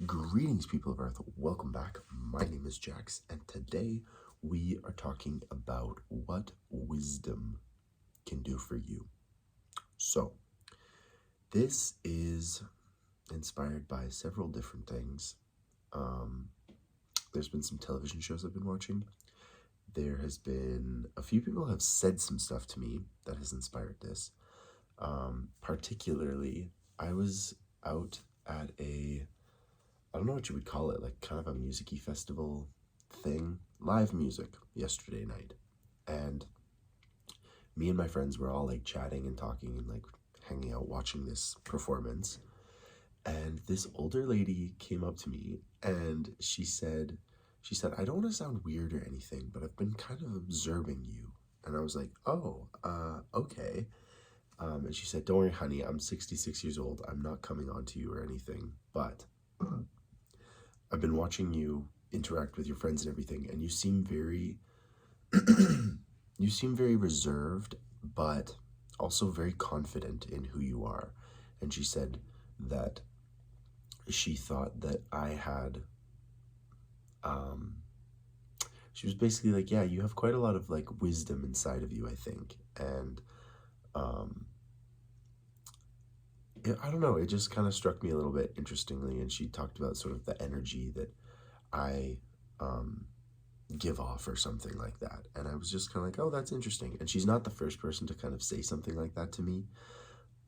Greetings, people of Earth. Welcome back. My name is Jax, and today we are talking about what wisdom can do for you. So, this is inspired by several different things. There's been some television shows I've been watching. There has been a few people have said some stuff to me that has inspired this. Particularly, I was out at I don't know what you would call it, like kind of a music-y festival thing, live music yesterday night. And me and my friends were all like chatting and talking and like hanging out watching this performance. And this older lady came up to me and she said, I don't want to sound weird or anything, but I've been kind of observing you. And I was like, oh, okay. And she said, don't worry, honey, I'm 66 years old. I'm not coming on to you or anything, but I've been watching you interact with your friends and everything, and you seem very reserved, but also very confident in who you are. And she said that she thought that I had she was basically like, yeah, you have quite a lot of like wisdom inside of you, I think. And I don't know, it just kind of struck me a little bit interestingly. And she talked about sort of the energy that I give off or something like that. And I was just kind of like, oh, that's interesting. And she's not the first person to kind of say something like that to me.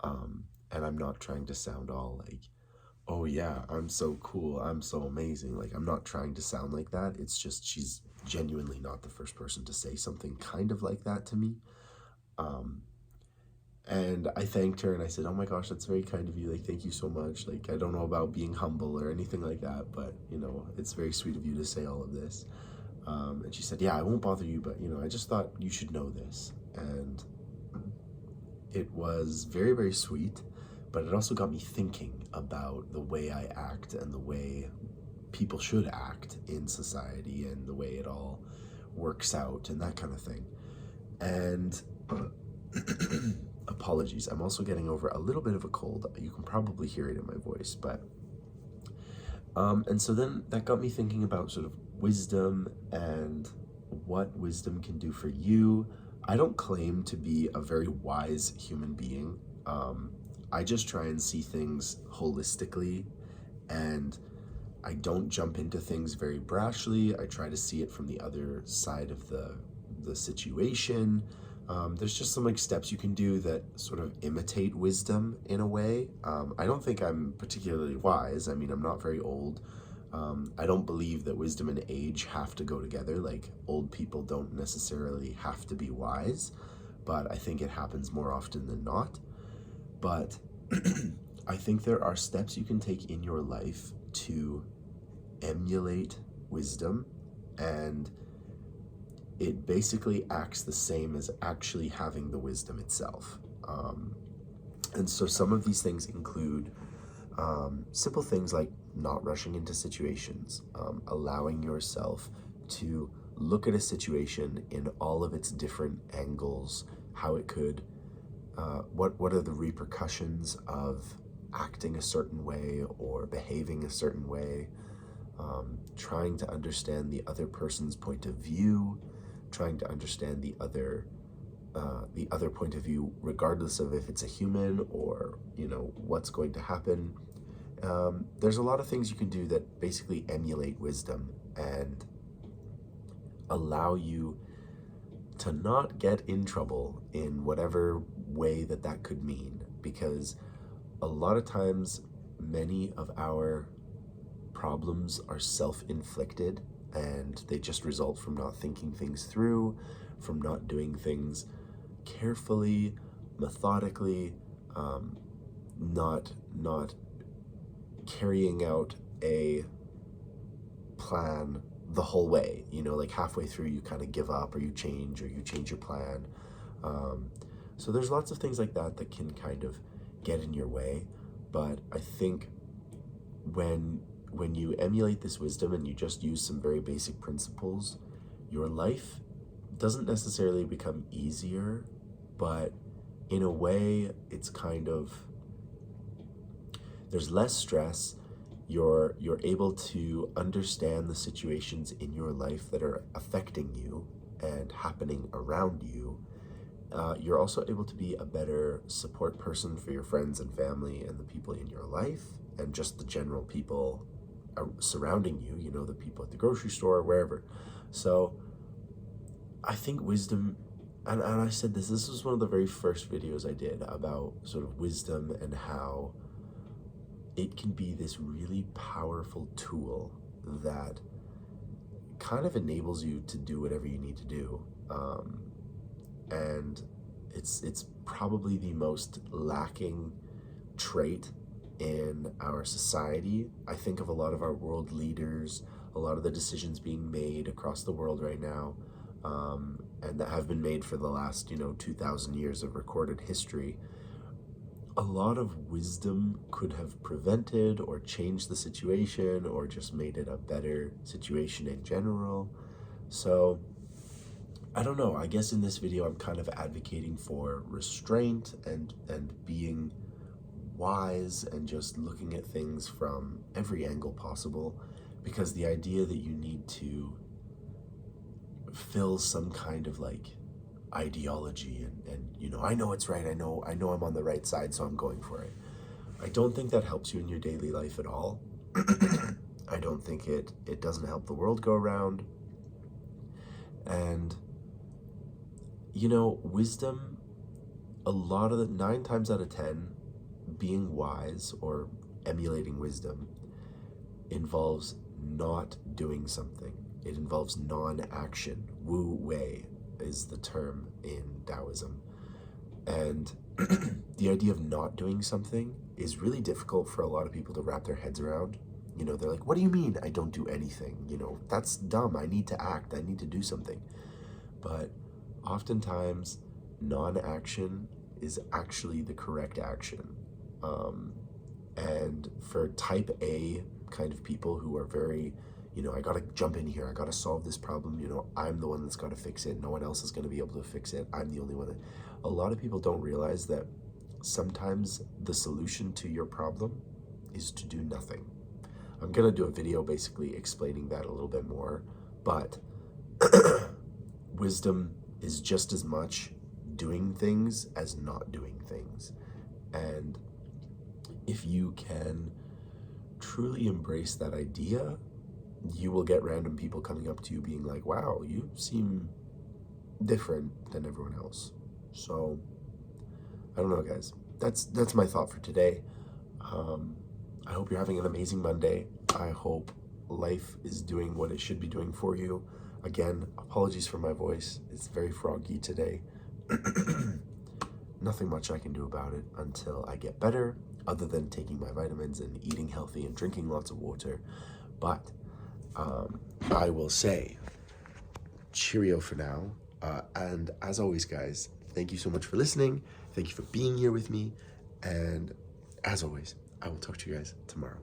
And I'm not trying to sound all like, oh yeah, I'm so cool, I'm so amazing. Like, I'm not trying to sound like that. It's just she's genuinely not the first person to say something kind of like that to me. And I thanked her and I said, oh my gosh, that's very kind of you. Like, thank you so much. Like, I don't know about being humble or anything like that, but, you know, it's very sweet of you to say all of this. And she said, yeah, I won't bother you, but, you know, I just thought you should know this. And it was very, very sweet, but it also got me thinking about the way I act and the way people should act in society and the way it all works out and that kind of thing. And apologies, I'm also getting over a little bit of a cold. You can probably hear it in my voice, but and so then that got me thinking about sort of wisdom and what wisdom can do for you. I don't claim to be a very wise human being. I just try and see things holistically, and I don't jump into things very brashly. I try to see it from the other side of the situation. There's just some like steps you can do that sort of imitate wisdom in a way. I don't think I'm particularly wise. I mean, I'm not very old. I don't believe that wisdom and age have to go together. Like, old people don't necessarily have to be wise, but I think it happens more often than not. But I think there are steps you can take in your life to emulate wisdom, and it basically acts the same as actually having the wisdom itself. And so some of these things include simple things like not rushing into situations, allowing yourself to look at a situation in all of its different angles, how it could, what are the repercussions of acting a certain way or behaving a certain way, trying to understand the other person's point of view, trying to understand the other point of view, regardless of if it's a human or, you know, what's going to happen. There's a lot of things you can do that basically emulate wisdom and allow you to not get in trouble in whatever way that that could mean, because a lot of times many of our problems are self-inflicted, and they just result from not thinking things through, from not doing things carefully, methodically, not carrying out a plan the whole way. You know, like halfway through you kind of give up, or you change your plan. So there's lots of things like that that can kind of get in your way. But I think when you emulate this wisdom and you just use some very basic principles, your life doesn't necessarily become easier, but in a way it's kind of, there's less stress, You're able to understand the situations in your life that are affecting you and happening around you. You're also able to be a better support person for your friends and family and the people in your life and just the general people surrounding you, you know, the people at the grocery store, wherever. So I think wisdom, and I said this was one of the very first videos I did about sort of wisdom and how it can be this really powerful tool that kind of enables you to do whatever you need to do. And it's probably the most lacking trait in our society. I think of a lot of our world leaders, a lot of the decisions being made across the world right now, and that have been made for the last, 2,000 years of recorded history. A lot of wisdom could have prevented or changed the situation or just made it a better situation in general. So I don't know, I guess in this video I'm kind of advocating for restraint and being wise and just looking at things from every angle possible, because the idea that you need to fill some kind of like ideology and I know it's right, I know I'm on the right side, so I'm going for it. I don't think that helps you in your daily life at all. I don't think it doesn't help the world go around. And wisdom, a lot of the 9 times out of 10, being wise or emulating wisdom involves not doing something. It involves non-action. Wu wei is the term in Taoism. And the idea of not doing something is really difficult for a lot of people to wrap their heads around. They're like, what do you mean I don't do anything? That's dumb. I need to act. I need to do something. But oftentimes, non-action is actually the correct action. And for type A kind of people who are very, I gotta jump in here, I gotta solve this problem, I'm the one that's gotta fix it, no one else is gonna be able to fix it, I'm the only one that... A lot of people don't realize that sometimes the solution to your problem is to do nothing. I'm gonna do a video basically explaining that a little bit more, but wisdom is just as much doing things as not doing things. And if you can truly embrace that idea, you will get random people coming up to you being like, wow, you seem different than everyone else. So I don't know, guys, that's my thought for today. I hope you're having an amazing Monday. I hope life is doing what it should be doing for you. Again, apologies for my voice. It's very froggy today. Nothing much I can do about it until I get better, other than taking my vitamins and eating healthy and drinking lots of water. But I will say cheerio for now. And as always, guys, thank you so much for listening. Thank you for being here with me. And as always, I will talk to you guys tomorrow.